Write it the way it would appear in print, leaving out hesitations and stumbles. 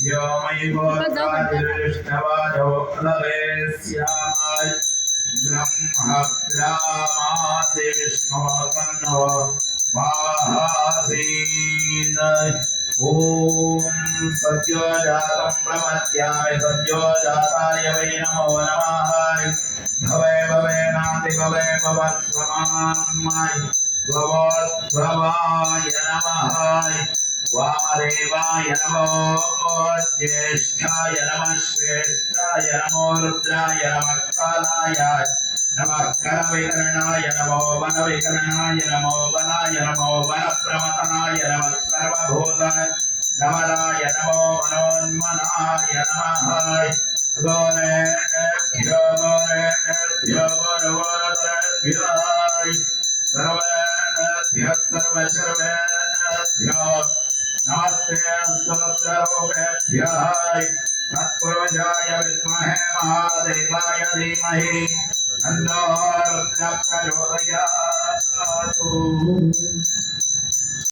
व्योमैवोत्वादिष्टवादो लवेस्याय ब्रह्मब्रामासि विष्णुवन्नो माहासीन ॐ सत्योजातं प्रमत्याय सत्योजाताय वै नमो नमः भवे भवेनाति भवे भवस्वमाय भवोद्भवाय नमः वामदेवाय नमो ज्येष्ठाय नमः श्रेष्ठाय नमो रुद्राय नमः कालाय नमः करविकरणाय नमो वनविकरणाय नमो वनाय नमो वनप्रमथनाय नमः सर्वभूत नमनाय नमो मनोन्मनाय नमः गोरेभ्यो गोरेभ्यो गोरवोरेभ्यो सर्वेभ्यः सर्वशर्वेभ्यो नमस्ते स्तोत्ररूपेभ्यः तत्पुरुषाय विद्महे महादेवाय धीमहि तन्नो रुद्रः प्रचोदयात्।